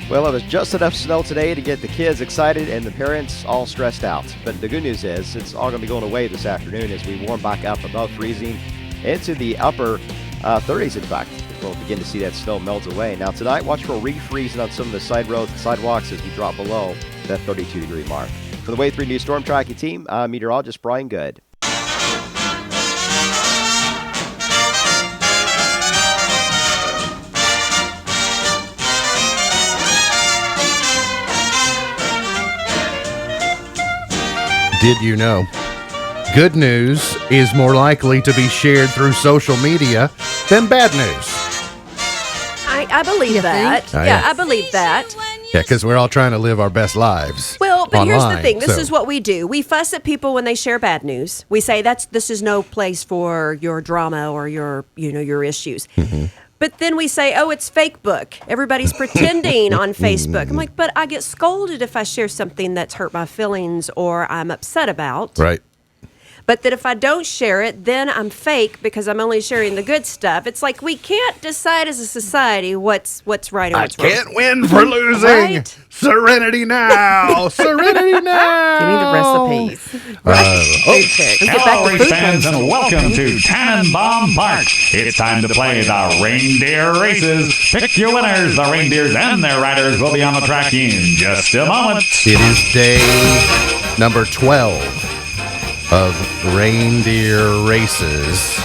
Well, it was just enough snow today to get the kids excited and the parents all stressed out. But the good news is it's all going to be going away this afternoon as we warm back up above freezing into the upper 30s, in fact. We'll begin to see that snow melt away. Now tonight, watch for refreezing on some of the side roads and sidewalks as we drop below that 32-degree mark. For the Way 3 News Storm Tracking Team, I'm meteorologist Brian Good. Did you know? Good news is more likely to be shared through social media than bad news. I believe that. Oh, yeah, yeah. I believe that. Yeah, because we're all trying to live our best lives. Well, but online, here's the thing. This so. is what we do. We fuss at people when they share bad news. We say this is no place for your drama or your issues. Mm-hmm. But then we say, oh, it's fake book. Everybody's pretending on Facebook. I'm like, but I get scolded if I share something that's hurt my feelings or I'm upset about. Right. But that if I don't share it, then I'm fake because I'm only sharing the good stuff. It's like we can't decide as a society what's right or what's wrong. I can't win for losing. Right? Serenity now. Serenity now. Give me the recipes. Hello, fans, and welcome to Tannenbaum Park. It's time to play the reindeer races. Pick your winners. The reindeers and their riders will be on the track in just a moment. It is day number 12 of reindeer races.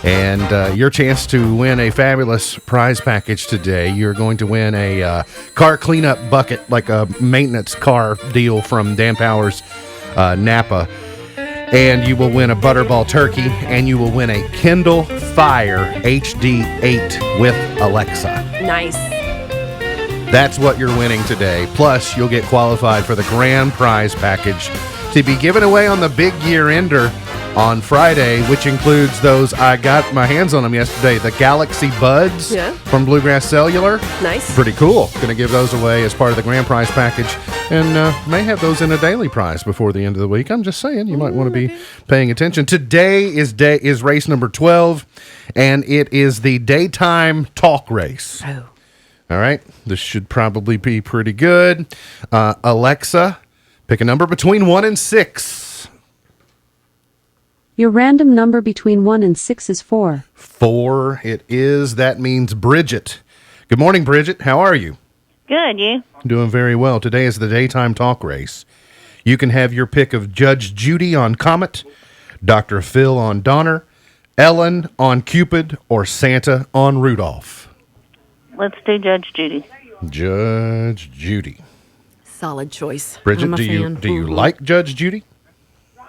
And your chance to win a fabulous prize package today. You're going to win a car cleanup bucket, like a maintenance car deal from Dan Powers Napa. And you will win a Butterball turkey, and you will win a Kindle Fire HD8 with Alexa. Nice. That's what you're winning today. Plus, you'll get qualified for the grand prize package to be given away on the Big Year Ender on Friday, which includes those, I got my hands on them yesterday, the Galaxy Buds from Bluegrass Cellular. Nice. Pretty cool. Going to give those away as part of the grand prize package, and may have those in a daily prize before the end of the week. I'm just saying, you might want to be paying attention. Today is race number 12, and it is the daytime talk race. Oh. All right. This should probably be pretty good. Alexa, pick a number between 1 and 6. Your random number between 1 and 6 is 4. 4 it is. That means Bridget. Good morning, Bridget. How are you? Good, you? Doing very well. Today is the daytime talk race. You can have your pick of Judge Judy on Comet, Dr. Phil on Donner, Ellen on Cupid, or Santa on Rudolph. Let's do Judge Judy. Judge Judy. Solid choice. Bridget, do you like Judge Judy?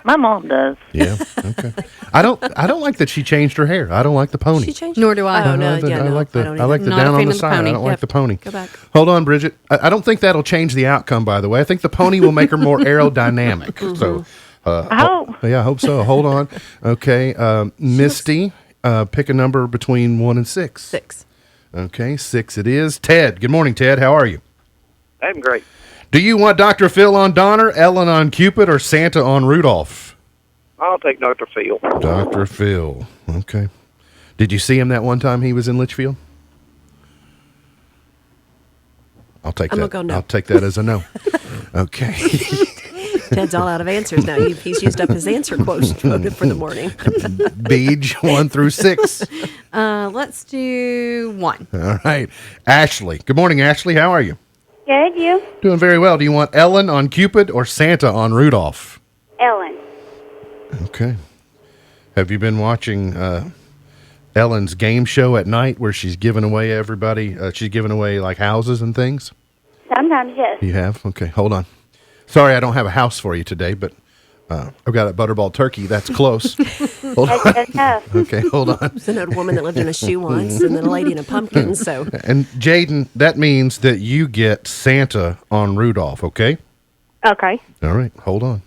My mom does. Yeah. Okay. I don't like that she changed her hair. I don't like the pony. She changed. Nor do I. Oh, no, I like the Not down a on fan the of the side. pony. I don't like the pony. Go back. Hold on, Bridget. I don't think that'll change the outcome. By the way, I think the pony will make her more aerodynamic. So, I hope so. Hold on. Okay, Misty, pick a number between 1 and 6. 6. Okay, 6 it is. Ted. Good morning, Ted. How are you? I'm great. Do you want Dr. Phil on Donner, Ellen on Cupid, or Santa on Rudolph? I'll take Dr. Phil. Dr. Phil. Okay. Did you see him that one time he was in Litchfield? I'll take that. Go no. I'll take that as a no. Okay. Ted's all out of answers now. He's used up his answer quotient for the morning. Beej, 1 through 6. Let's do 1. All right. Ashley. Good morning, Ashley. How are you? Good, you? Doing very well. Do you want Ellen on Cupid or Santa on Rudolph? Ellen. Okay. Have you been watching Ellen's game show at night where she's giving away everybody? She's giving away like houses and things? Sometimes, yes. You have? Okay, hold on. Sorry, I don't have a house for you today, but I've got a butterball turkey. That's close. Hold on. That's enough. Okay, hold on. There's an old woman that lived in a shoe once, and then a lady in a pumpkin. So, And Jaden, that means that you get Santa on Rudolph, okay? Okay. All right, hold on.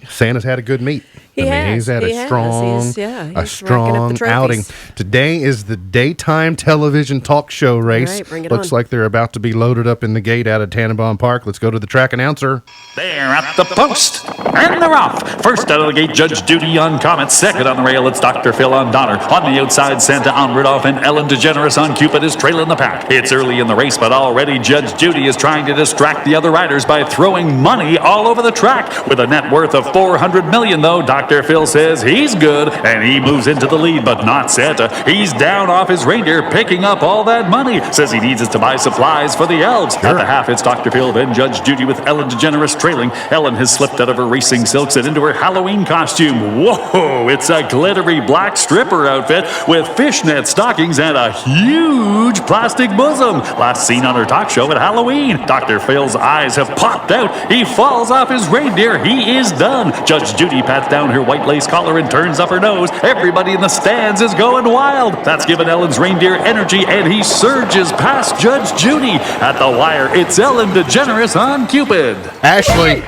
Santa's had a good meet. He's had a strong outing. Today is the daytime television talk show race. All right, bring it Looks on. like they're about to be loaded up in the gate out of Tannenbaum Park. Let's go to the track announcer. They're at the post, and they're off. First out of the gate, Judge Judy on Comet. Second on the rail, it's Dr. Phil on Donner. On the outside, Santa on Rudolph, and Ellen DeGeneres on Cupid is trailing the pack. It's early in the race, but already Judge Judy is trying to distract the other riders by throwing money all over the track. With a net worth of $400 million, though, Dr. Phil says he's good, and he moves into the lead, but not Santa. He's down off his reindeer, picking up all that money. Says he needs it to buy supplies for the elves. At the half, it's Dr. Phil, then Judge Judy with Ellen DeGeneres trailing. Ellen has slipped out of her racing silks and into her Halloween costume. Whoa, it's a glittery black stripper outfit with fishnet stockings and a huge plastic bosom. Last seen on her talk show at Halloween. Dr. Phil's eyes have popped out. He falls off his reindeer. He is done. Judge Judy pats down her white lace collar and turns up her nose. Everybody in the stands is going wild. That's given Ellen's reindeer energy, and he surges past Judge Judy. At the wire, it's Ellen DeGeneres on Cupid. Ashley.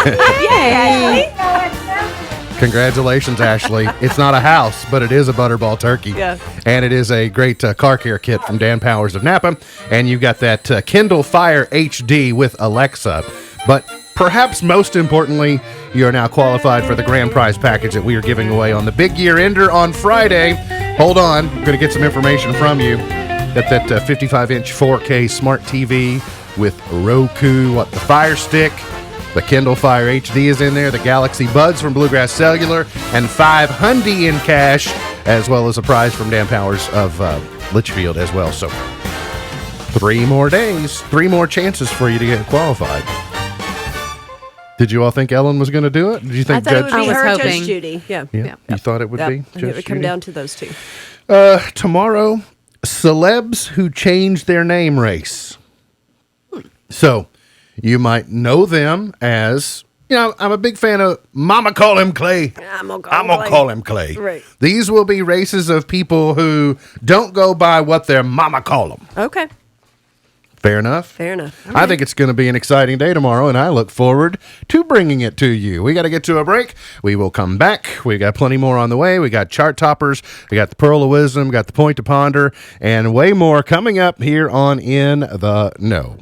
Yay! Congratulations, Ashley. It's not a house, but it is a butterball turkey. Yeah. And it is a great car care kit from Dan Powers of Napa. And you got that Kindle Fire HD with Alexa. But perhaps most importantly, you are now qualified for the grand prize package that we are giving away on the Big Year Ender on Friday. Hold on. I'm going to get some information from you. Got that 55-inch 4K smart TV with Roku, the Fire Stick. The Kindle Fire HD is in there, the Galaxy Buds from Bluegrass Cellular, and $500 in cash, as well as a prize from Dan Powers of Litchfield as well. So 3 more days, 3 more chances for you to get qualified. Did you all think Ellen was going to do it? Did you think I thought it would be her, hoping. Judge Judy. Yeah. You thought it would be? I think it would Judge come Judy? down to those two. Tomorrow, celebs who changed their name race. So you might know them as, I'm a big fan of Mama Call Him Clay. I'm going to call him Clay. Right. These will be races of people who don't go by what their mama call them. Okay. Fair enough? Fair enough. All I right. think it's going to be an exciting day tomorrow, and I look forward to bringing it to you. We got to get to a break. We will come back. We got plenty more on the way. We got chart toppers. We got the Pearl of Wisdom. Got the Point to Ponder, and way more coming up here on In the Know.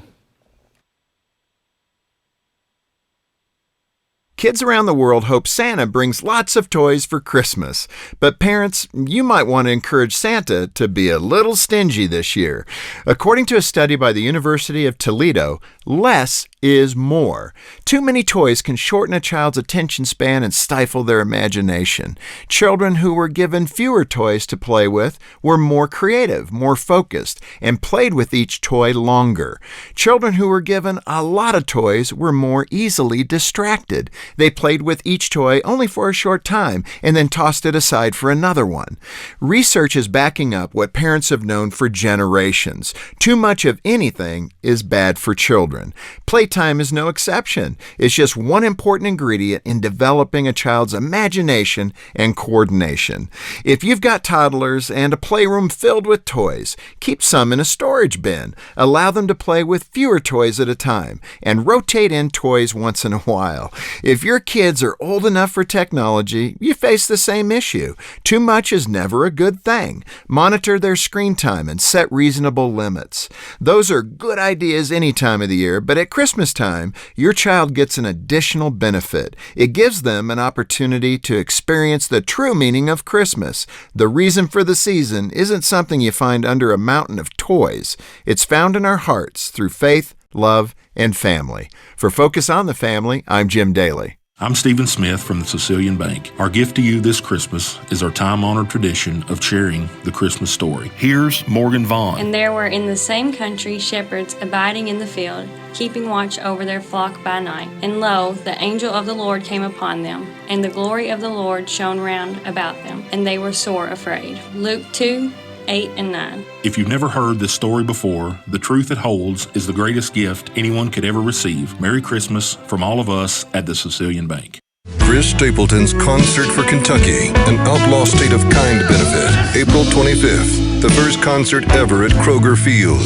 Kids around the world hope Santa brings lots of toys for Christmas. But parents, you might want to encourage Santa to be a little stingy this year. According to a study by the University of Toledo, less is more. Too many toys can shorten a child's attention span and stifle their imagination. Children who were given fewer toys to play with were more creative, more focused, and played with each toy longer. Children who were given a lot of toys were more easily distracted. They played with each toy only for a short time and then tossed it aside for another one. Research is backing up what parents have known for generations. Too much of anything is bad for children. Playtime is no exception. It's just one important ingredient in developing a child's imagination and coordination. If you've got toddlers and a playroom filled with toys, keep some in a storage bin. Allow them to play with fewer toys at a time and rotate in toys once in a while. If your kids are old enough for technology, you face the same issue. Too much is never a good thing. Monitor their screen time and set reasonable limits. Those are good ideas any time of the year, but at Christmas time, your child gets an additional benefit. It gives them an opportunity to experience the true meaning of Christmas. The reason for the season isn't something you find under a mountain of toys. It's found in our hearts through faith, love, and family. For Focus on the Family, I'm Jim Daly. I'm Stephen Smith from the Sicilian Bank. Our gift to you this Christmas is our time-honored tradition of sharing the Christmas story. Here's Morgan Vaughn. And there were in the same country shepherds abiding in the field, keeping watch over their flock by night. And lo, the angel of the Lord came upon them, and the glory of the Lord shone round about them, and they were sore afraid. Luke 2:8 and 9. If you've never heard this story before, the truth it holds is the greatest gift anyone could ever receive. Merry Christmas from all of us at the Sicilian Bank. Chris Stapleton's Concert for Kentucky, an Outlaw State of Kind benefit, April 25th. The first concert ever at Kroger Field.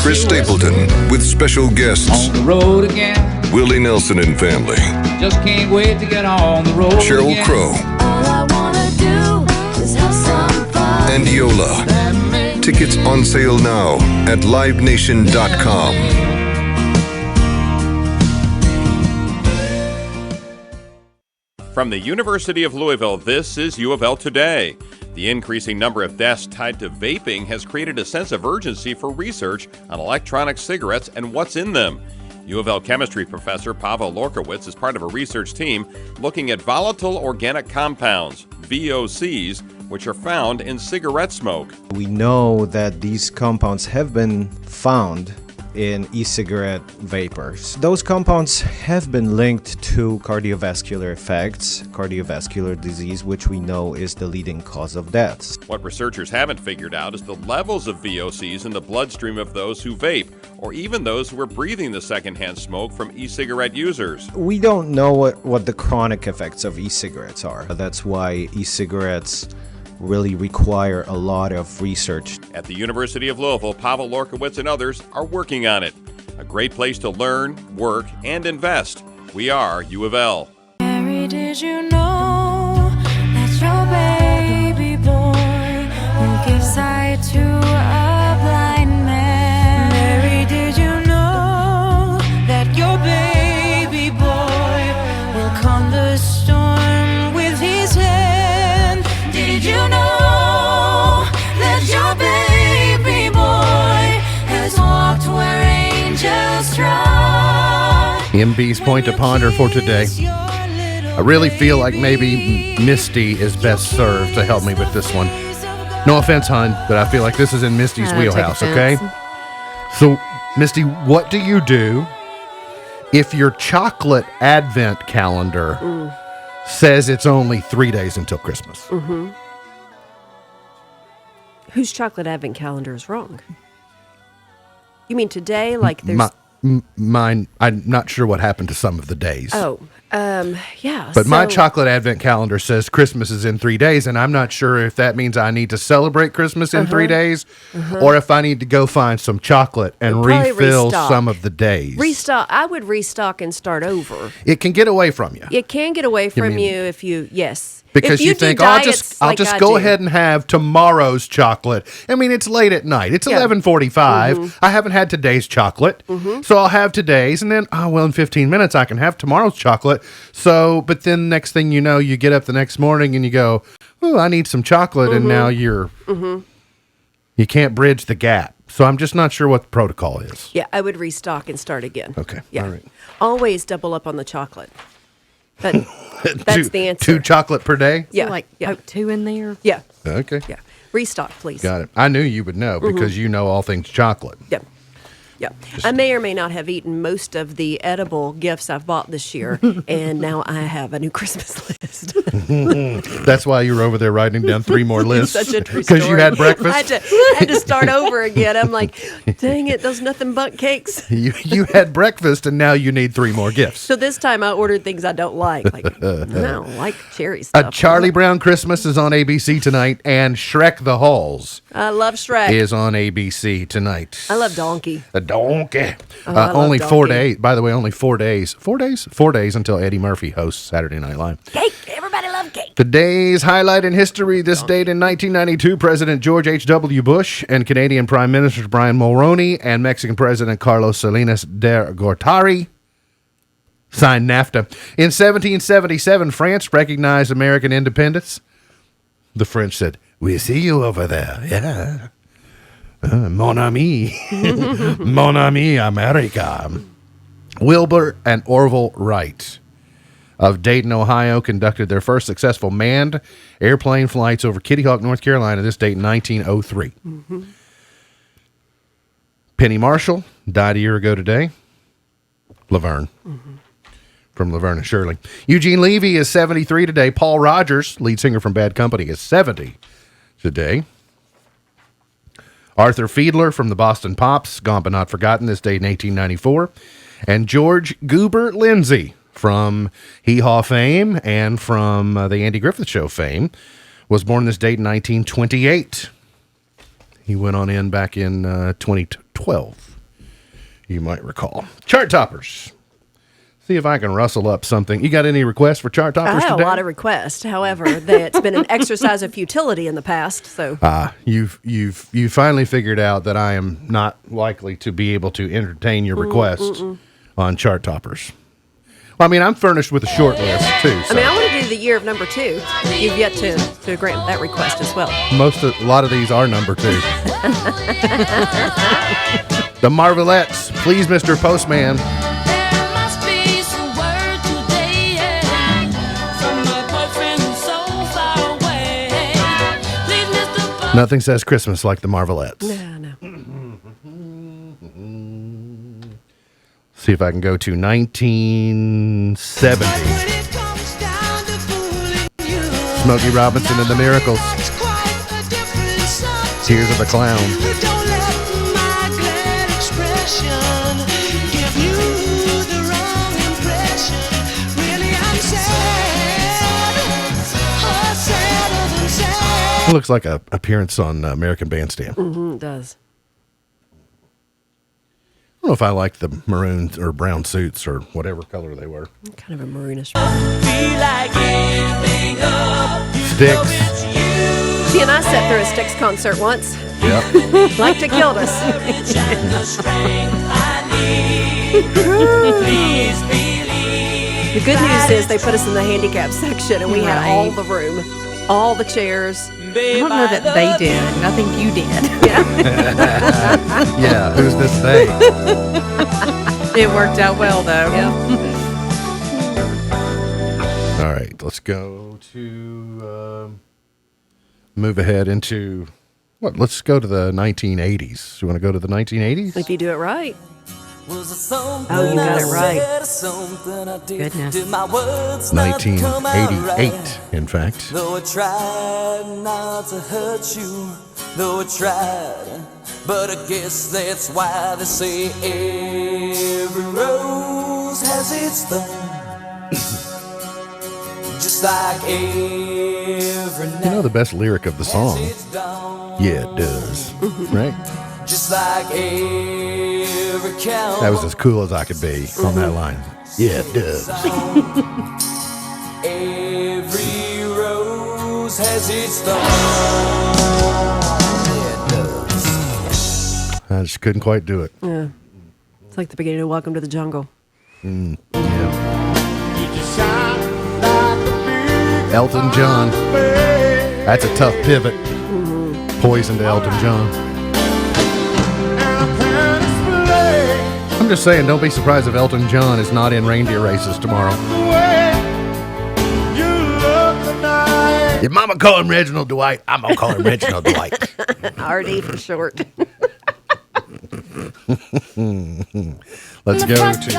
Chris Stapleton with special guests. On the road again. Willie Nelson and family. Just can't wait to get on the road Sheryl again. Crow. All I wanna do is have some fun. And Yola. Tickets on sale now at livenation.com. From the University of Louisville, this is U of L Today. The increasing number of deaths tied to vaping has created a sense of urgency for research on electronic cigarettes and what's in them. U of L chemistry professor Pavel Lorkowitz is part of a research team looking at volatile organic compounds, VOCs, which are found in cigarette smoke. We know that these compounds have been found in e-cigarette vapors. Those compounds have been linked to cardiovascular effects, cardiovascular disease, which we know is the leading cause of deaths. What researchers haven't figured out is the levels of VOCs in the bloodstream of those who vape, or even those who are breathing the secondhand smoke from e-cigarette users. We don't know what the chronic effects of e-cigarettes are. That's why e-cigarettes really require a lot of research. At the University of Louisville, Pavel Lorkowitz and others are working on it. A great place to learn, work, and invest. We are U of L. Mary, did you know that your baby boy will give sight to a blind man? Mary, did you know that your baby boy will calm the storm with his hand? Did you know that your baby boy has walked where angels trod? MB's point to ponder for today. I really feel like maybe Misty is best served to help me with this one. No offense, hon, but I feel like this is in Misty's wheelhouse, okay? So, Misty, what do you do if your chocolate advent calendar says it's only 3 days until Christmas? Mm-hmm. Whose chocolate advent calendar is wrong? You mean today? Like there's... Mine, I'm not sure what happened to some of the days. Yeah. But my chocolate advent calendar says Christmas is in 3 days, and I'm not sure if that means I need to celebrate Christmas in 3 days, or if I need to go find some chocolate and refill some of the days. Restock. I would restock and start over. It can get away from you. It can get away from you if you, yes. Because you think, I'll just go ahead and have tomorrow's chocolate. I mean, it's late at night. It's 11:45. I haven't had today's chocolate. So I'll have today's, and then, in 15 minutes I can have tomorrow's chocolate. So, but then next thing you know, you get up the next morning and you go, oh, I need some chocolate. And now you can't bridge the gap. So I'm just not sure what the protocol is. Yeah, I would restock and start again. Okay. Yeah. All right. Always double up on the chocolate. But that's the answer. 2 chocolate per day? Yeah. Poke 2 in there? Yeah. Okay. Yeah. Restock, please. Got it. I knew you would know because you know all things chocolate. Yeah. Yeah. I may or may not have eaten most of the edible gifts I've bought this year, and now I have a new Christmas list. That's why you were over there writing down 3 more lists. Such a true story. Because you had breakfast? I had to start over again. I'm like, dang it, those nothing but cakes. You had breakfast, and now you need 3 more gifts. So this time I ordered things I don't like. Like, I don't like cherry stuff. A Charlie Brown Christmas is on ABC tonight, and Shrek the Halls I love Shrek. is on ABC tonight. I love Donkey. A donkey. I love only 4 Donkey. days. By the way, only 4 days. 4 days? 4 days until Eddie Murphy hosts Saturday Night Live. Cake. Everybody love cake. Today's highlight in history. This date in 1992, President George H.W. Bush and Canadian Prime Minister Brian Mulroney and Mexican President Carlos Salinas de Gortari signed NAFTA. In 1777, France recognized American independence. The French said, "We see you over there." Yeah. Mon ami. Mon ami, America. Wilbur and Orville Wright of Dayton, Ohio, conducted their first successful manned airplane flights over Kitty Hawk, North Carolina, this date in 1903. Mm-hmm. Penny Marshall died a year ago today. Laverne. Mm-hmm. From Laverne and Shirley. Eugene Levy is 73 today. Paul Rogers, lead singer from Bad Company, is 70 today. Arthur Fiedler from the Boston Pops, gone but not forgotten, this day in 1894. And George Goober Lindsay from Hee Haw fame and from the Andy Griffith Show fame, was born this date in 1928. He went on in back in 2012, you might recall. Chart toppers. See if I can rustle up something. You got any requests for chart I toppers have today? a lot of requests. However, it's been an exercise of futility in the past. So You've finally figured out that I am not likely to be able to entertain your request on chart toppers. Well, I mean, I'm furnished with a short list too. So. I mean, I want to do the year of number 2. You've yet to grant that request as well. A lot of these are number 2. The Marvelettes, please, Mr. Postman. Nothing says Christmas like the Marvelettes. No. See if I can go to 1970. Smokey Robinson and the Miracles. Tears of a Clown. It looks like an appearance on American Bandstand. Mm-hmm, it does. I don't know if I like the maroon or brown suits or whatever color they were. Kind of a maroonish. Sticks. She and I sat through a Styx concert once. Yep. Like to killed us. The good news is they put us in the handicap section and we had all the room, all the chairs. I don't know that they did. I think you did. Yeah, who's this they? It worked out well, though. Yeah. All right, let's go to move ahead into what? Let's go to the 1980s. You want to go to the 1980s? If you do it right. Oh, you got it right. Goodness. 1988, in fact. Though I tried not to hurt you, though I tried, but I guess that's why they say every rose has its thorn. Just like every night. You know the best lyric of the song? Yeah, it does. Right? Just like every cow. That was as cool as I could be on that line. Yeah, it does. Every rose has its thorn. Yeah, it does. I just couldn't quite do it. Yeah. It's like the beginning of Welcome to the Jungle. Yeah. Elton John. That's a tough pivot. Poison to Elton John. I'm just saying, don't be surprised if Elton John is not in reindeer races tomorrow. Your mama call him Reginald Dwight. I'm going to call him Reginald Dwight. RD for short. Let's go to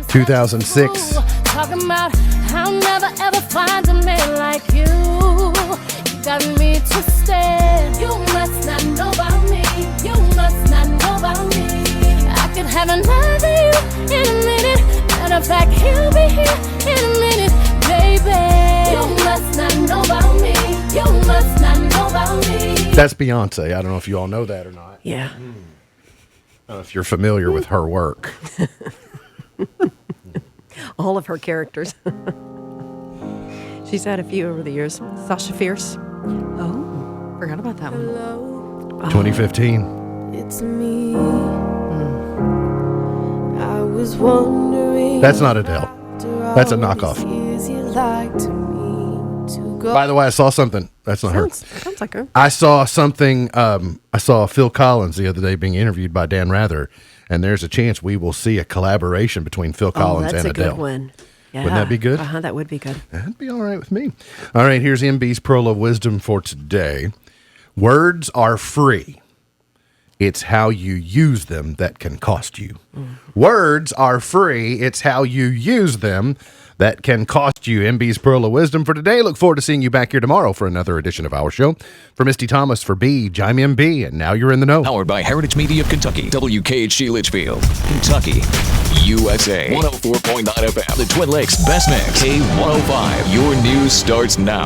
2006. Talking about I'll never ever find a man like you. You got me twisted. You must not know about me. You must not know about me. I could have another you in a minute. Matter of fact, he'll be here in a minute, baby. You must not know about me. You must not know about me. That's Beyonce. I don't know if you all know that or not. Yeah. I don't know if you're familiar with her work. All of her characters. She's had a few over the years. Sasha Fierce. Oh, forgot about that one. 2015. It's me. I was wondering. That's not Adele. That's a knockoff. By the way, I saw something That's not her. Sounds like her. I saw something. I saw Phil Collins the other day being interviewed by Dan Rather, and there's a chance we will see a collaboration between Phil Collins and Adele. That's a good one. Yeah. Wouldn't that be good? That would be good. That'd be all right with me. All right, here's MB's Pearl of Wisdom for today. Words are free. It's how you use them that can cost you. Words are free. It's how you use them that can cost you. MB's Pearl of Wisdom for today. Look forward to seeing you back here tomorrow for another edition of our show. For Misty Thomas, for B, I'm MB, and now you're in the know. Powered by Heritage Media of Kentucky, WKHG Litchfield, Kentucky, USA, 104.9 FM, the Twin Lakes Best Mix, K105. Your news starts now.